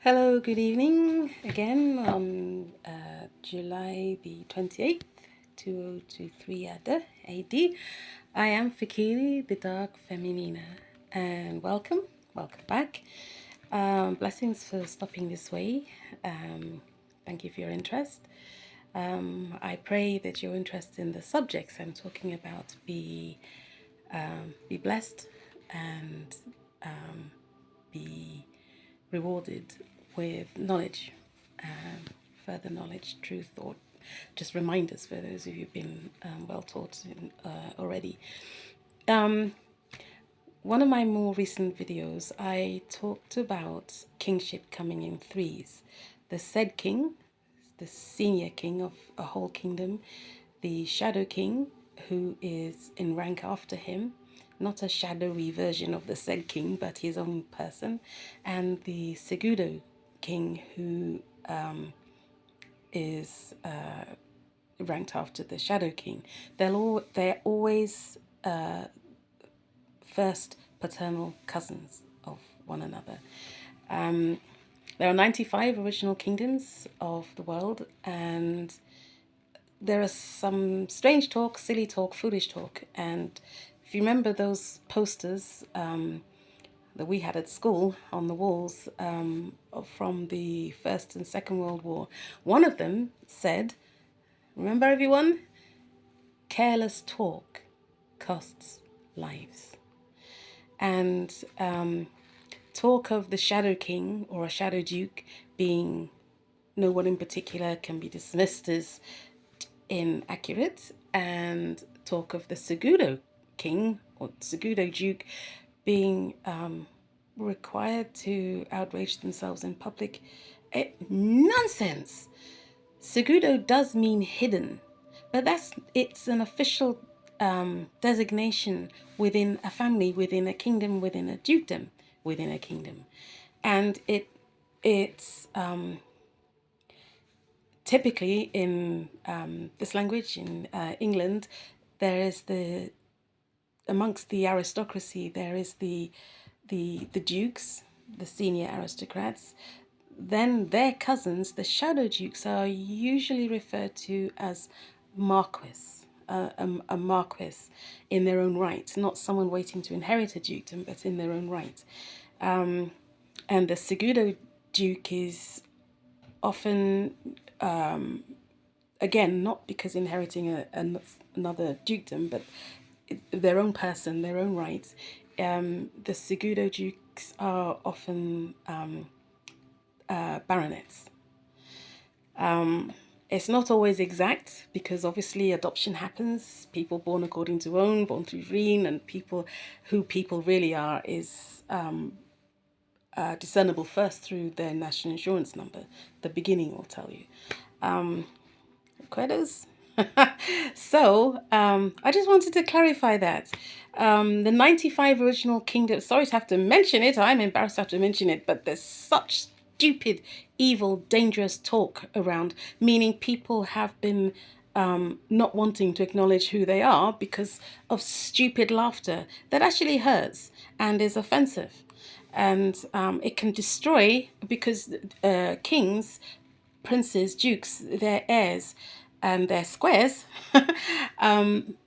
Hello, good evening again on July the 28th, 2023 AD. I am Fikiri, the Dark Feminina, and welcome back. Blessings for stopping this way. Thank you for your interest. I pray that your interest in the subjects I'm talking about be blessed and be rewarded with knowledge, further knowledge, truth, or just reminders for those of you who've been well taught already. One of my more recent videos, I talked about kingship coming in threes. The said king, the senior king of a whole kingdom, the shadow king, who is in rank after him, not a shadowy version of the said king, but his own person, and the segundo king, who is ranked after the shadow king. They're always first paternal cousins of one another. There are 95 original kingdoms of the world, and there are some strange talk, silly talk, foolish talk. And if you remember those posters that we had at school on the walls from the First and Second World War, one of them said, remember everyone? Careless talk costs lives. And talk of the Shadow King or a Shadow Duke being no one in particular can be dismissed as inaccurate, and talk of the Segundo King or Segundo Duke being required to outrage themselves in public. Nonsense! Segundo does mean hidden, but it's an official designation within a family, within a kingdom, within a dukedom, within a kingdom, and it's typically in this language in England, there is amongst the aristocracy there is the dukes, the senior aristocrats. Then their cousins, the shadow dukes, are usually referred to as marquis, a marquis in their own right, not someone waiting to inherit a dukedom, but in their own right. And the segundo duke is often, again, not because inheriting another dukedom, but their own person, their own rights. The segundo dukes are often baronets. It's not always exact because obviously adoption happens. People born according to own, born through reen, and who people really are is discernible first through their national insurance number. The beginning will tell you. Credos. So I just wanted to clarify that the 95 original kingdoms. Sorry to have to mention it. I'm embarrassed to have to mention it, but there's such stupid, evil, dangerous talk around, meaning people have been not wanting to acknowledge who they are because of stupid laughter that actually hurts and is offensive. And it can destroy, because kings, princes, dukes, their heirs, and their squares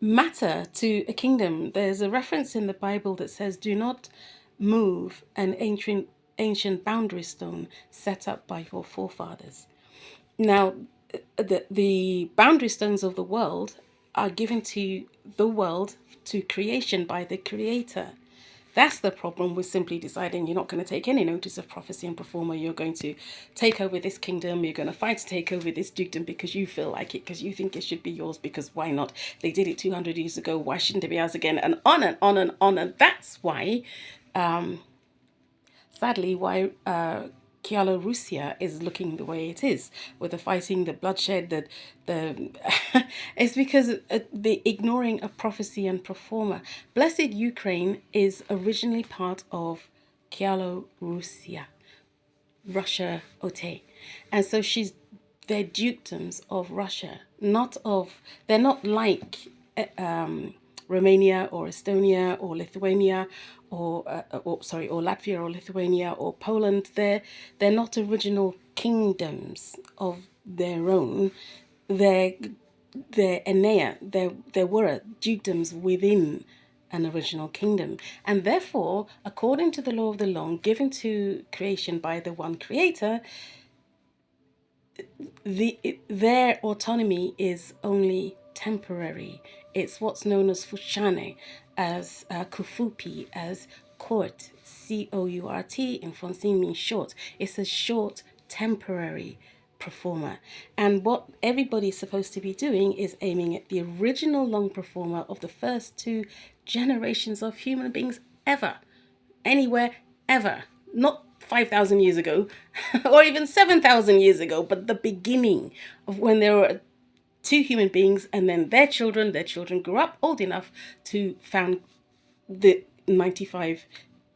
matter to a kingdom. There's a reference in the Bible that says, do not move an ancient boundary stone set up by your forefathers. Now, the boundary stones of the world are given to the world, to creation, by the Creator. That's the problem with simply deciding you're not going to take any notice of prophecy and performer. You're going to take over this kingdom. You're going to fight to take over this dukedom because you feel like it, because you think it should be yours, because why not? They did it 200 years ago. Why shouldn't it be ours again? And on and on and on. And that's why, sadly, why Russia is looking the way it is, with the fighting, the bloodshed, the it's because the ignoring of prophecy and performer. Blessed Ukraine is originally part of Russia, Russia Ote, and so they're dukedoms of Russia, not of, they're not like Romania or Estonia or Lithuania or Latvia or Lithuania or Poland. They're not original kingdoms of their own. They're Enea. There were dukedoms within an original kingdom, and therefore, according to the law of the long given to creation by the one creator, their autonomy is only temporary. It's what's known as fushane, as kufupi, as court, court in Francine means short. It's a short, temporary pro forma. And what everybody's supposed to be doing is aiming at the original long pro forma of the first two generations of human beings ever, anywhere, ever. Not 5,000 years ago or even 7,000 years ago, but the beginning of when there were two human beings, and then their children grew up old enough to found the 95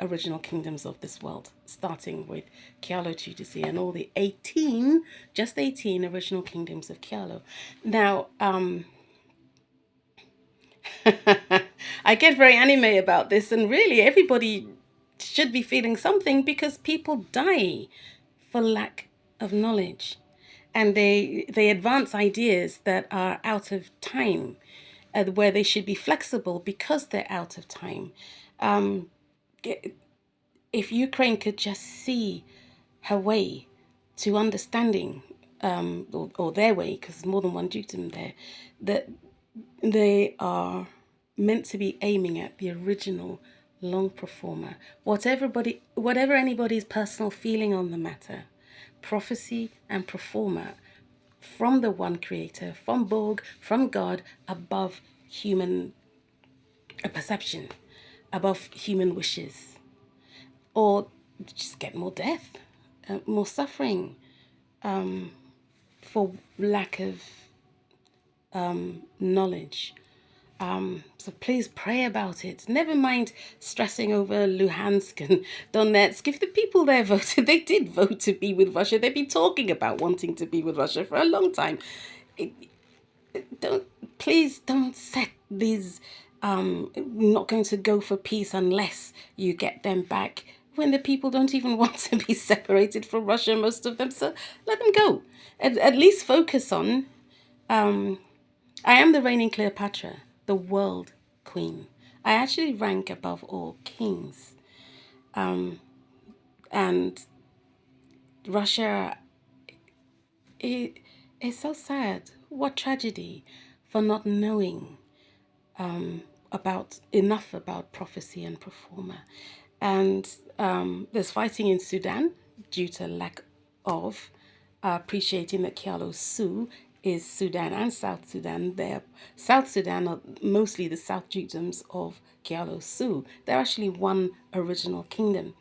original kingdoms of this world, starting with Kialo Tudisi and all the 18 original kingdoms of Kialo. Now, I get very anime about this, and really everybody should be feeling something, because people die for lack of knowledge, and they advance ideas that are out of time, where they should be flexible because they're out of time. If Ukraine could just see her way to understanding, or their way, because more than one dukedom there, that they are meant to be aiming at the original long pro forma. Whatever anybody's personal feeling on the matter, prophecy and pro forma from the one creator, from Borg, from God, above human perception, above human wishes, or just get more death, more suffering, for lack of knowledge. So please pray about it. Never mind stressing over Luhansk and Donetsk. If the people there voted, they did vote to be with Russia. They've been talking about wanting to be with Russia for a long time. Please don't set these, not going to go for peace unless you get them back, when the people don't even want to be separated from Russia, most of them. So let them go. At least focus on, I am the reigning Cleopatra, the world queen. I actually rank above all kings. And Russia, it's so sad. What tragedy for not knowing enough about prophecy and pro forma. And there's fighting in Sudan due to lack of appreciating that Kialo Su is Sudan and South Sudan. South Sudan are mostly the South dukedoms of Kialo Su. They're actually one original kingdom.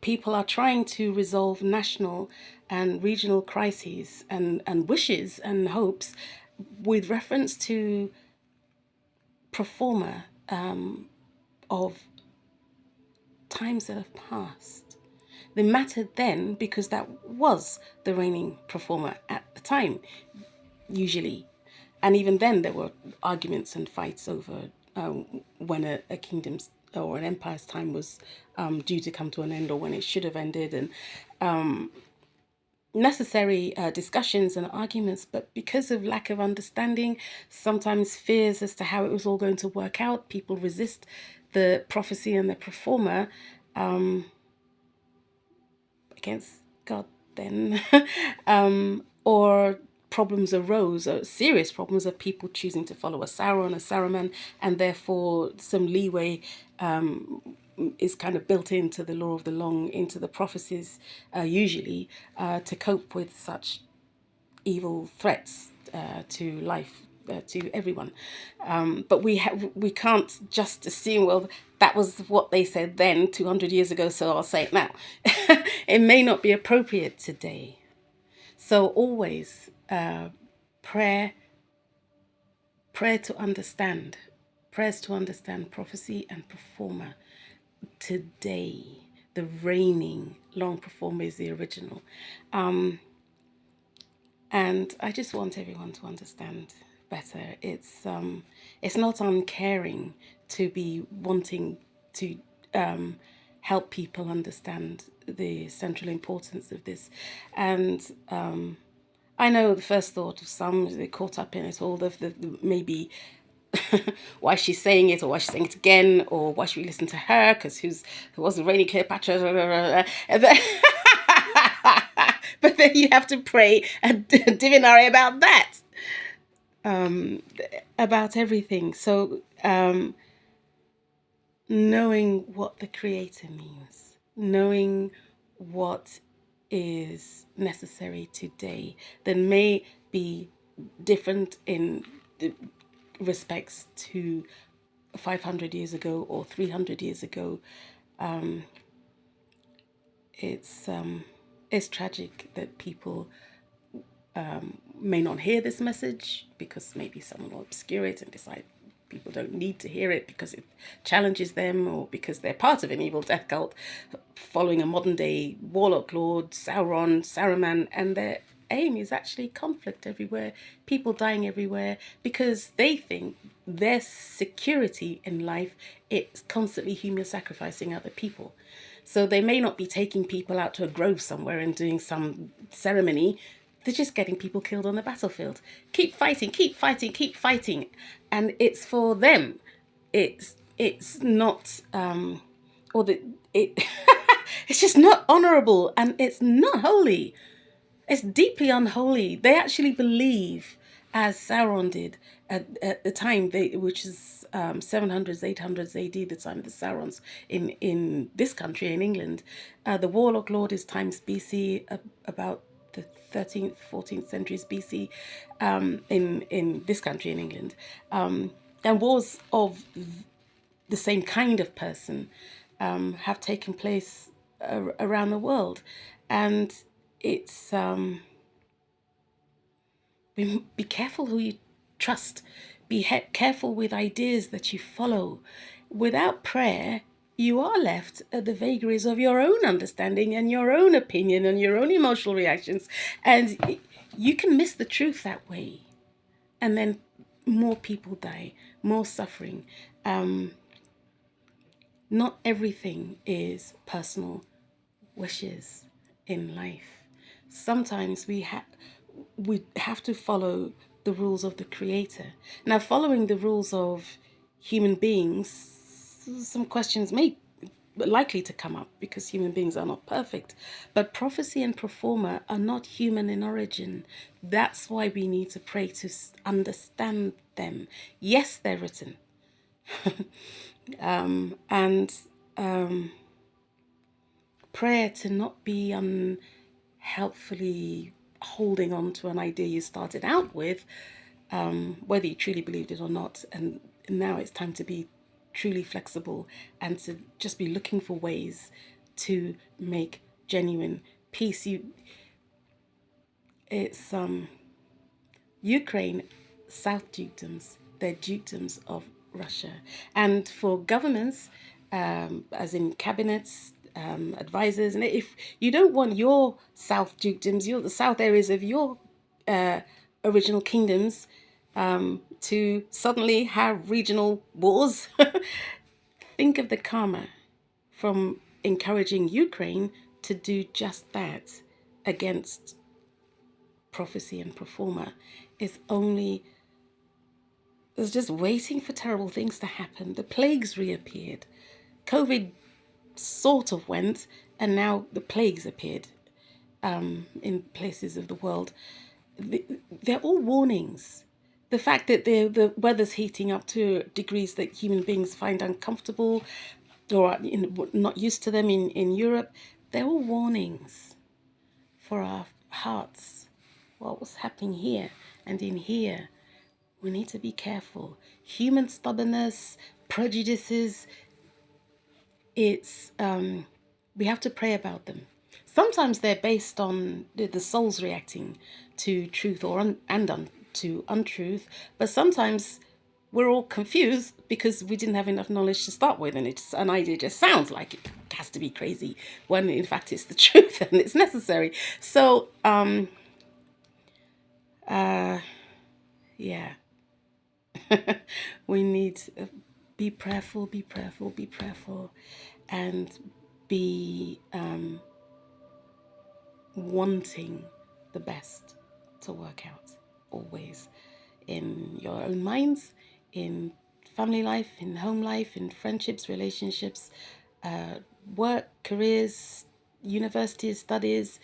People are trying to resolve national and regional crises and wishes and hopes with reference to pro forma of times that have passed. They mattered then because that was the reigning pro forma at the time, usually. And even then there were arguments and fights over when a kingdom's or an empire's time was due to come to an end, or when it should have ended, and necessary discussions and arguments. But because of lack of understanding, sometimes fears as to how it was all going to work out, people resist the prophecy and the pro forma against God then. Or problems arose, serious problems of people choosing to follow a Sauron, a Saruman, and therefore some leeway is kind of built into the law of the long, into the prophecies, usually, to cope with such evil threats to life, to everyone. But we can't just assume, well, that was what they said then 200 years ago, so I'll say it now. It may not be appropriate today. So always prayer to understand, prayers to understand prophecy and pro forma. Today, the reigning long pro forma is the original. And I just want everyone to understand better. It's not uncaring to be wanting to help people understand the central importance of this. And I know the first thought of some, they're caught up in it all, the maybe why she's saying it, or why she's saying it again, or why should we listen to her, because who was Rainy Cleopatra, but then you have to pray and divinary about that, about everything. So knowing what the Creator means, knowing what is necessary today that may be different in respects to 500 years ago or 300 years ago. It's tragic that people may not hear this message, because maybe someone will obscure it and decide people don't need to hear it because it challenges them, or because they're part of an evil death cult following a modern day warlock lord, Saruman, and their aim is actually conflict everywhere, people dying everywhere, because they think their security in life is constantly human sacrificing other people. So they may not be taking people out to a grove somewhere and doing some ceremony. They're just getting people killed on the battlefield. Keep fighting, keep fighting, keep fighting. And it's for them. It's not or the it it's just not honorable, and it's not holy. It's deeply unholy. They actually believe, as Sauron did at the time, which is 700s, 800s AD, the time of the Saurons in this country, in England. The Warlock Lord is times BC, about the 13th, 14th centuries BC, in this country, in England. And wars of the same kind of person have taken place around the world. And it's be careful who you trust. Be careful with ideas that you follow. Without prayer, you are left at the vagaries of your own understanding and your own opinion and your own emotional reactions, and you can miss the truth that way. And then more people die, more suffering. Not everything is personal wishes in life. Sometimes we have to follow the rules of the Creator. Now, following the rules of human beings, some questions may likely to come up, because human beings are not perfect. But prophecy and pro forma are not human in origin. That's why we need to pray to understand them. Yes, they're written. And prayer to not be unhelpfully holding on to an idea you started out with, whether you truly believed it or not. And now it's time to be truly flexible and to just be looking for ways to make genuine peace. It's Ukraine, South dukedoms, they're dukedoms of Russia. And for governments, as in cabinets, advisors, and if you don't want your South dukedoms, the South areas of your original kingdoms to suddenly have regional wars, think of the karma from encouraging Ukraine to do just that against prophecy and pro forma. It's just waiting for terrible things to happen. The plagues reappeared. COVID sort of went, and now the plagues appeared in places of the world. They're all warnings. The fact that the weather's heating up to degrees that human beings find uncomfortable or are not used to them in Europe, they're all warnings for our hearts. What was happening here and in here? We need to be careful. Human stubbornness, prejudices, it's we have to pray about them. Sometimes they're based on the soul's reacting to truth to untruth, but sometimes we're all confused because we didn't have enough knowledge to start with, and it's an idea just sounds like it has to be crazy when in fact it's the truth and it's necessary. So yeah, We need be prayerful, be prayerful, be prayerful, and be wanting the best to work out always in your own minds, in family life, in home life, in friendships, relationships, work, careers, universities, studies,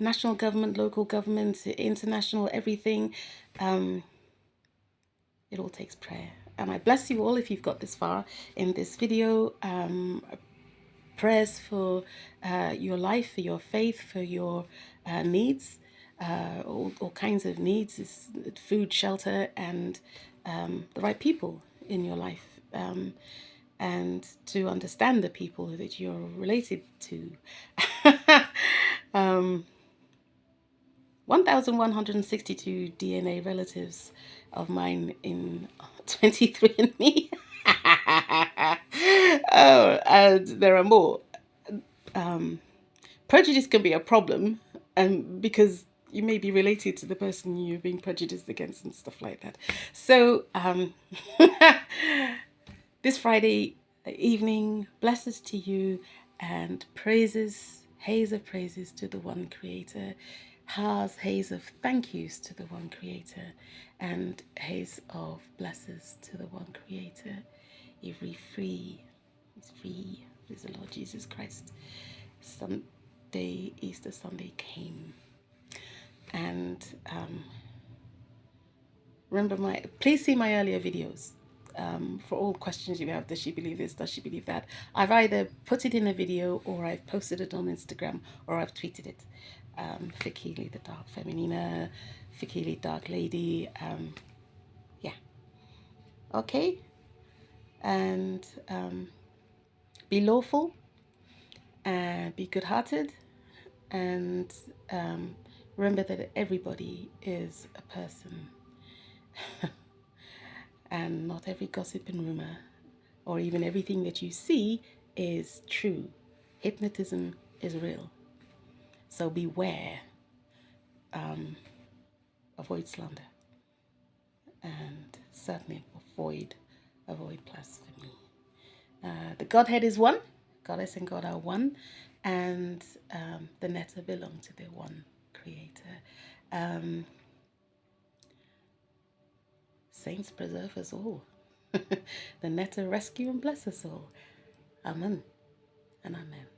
national government, local government, international, everything. It all takes prayer. And I bless you all if you've got this far in this video. Prayers for your life, for your faith, for your needs, all kinds of needs, is food, shelter, and the right people in your life. And to understand the people that you're related to. 1,162 DNA relatives of mine in 23andMe. Oh, and there are more. Prejudice can be a problem, because you may be related to the person you're being prejudiced against and stuff like that. So, this Friday evening, blessings to you and praises, haze of praises to the one Creator, haze of thank yous to the one Creator, and haze of blessings to the one Creator. Every free is free, is the Lord Jesus Christ. Sunday, Easter Sunday came, and remember please see my earlier videos. For all questions you have, does she believe this, does she believe that? I've either put it in a video, or I've posted it on Instagram, or I've tweeted it. Fikili the Dark Feminina, Fikili Dark Lady, yeah. Okay? And be lawful, and be good-hearted, and remember that everybody is a person. And not every gossip and rumor, or even everything that you see, is true. Hypnotism is real. So beware. Avoid slander. And certainly avoid blasphemy. The Godhead is one. Goddess and God are one. And the Netta belong to the one Creator. Saints preserve us all. The Netta rescue and bless us all. Amen and amen.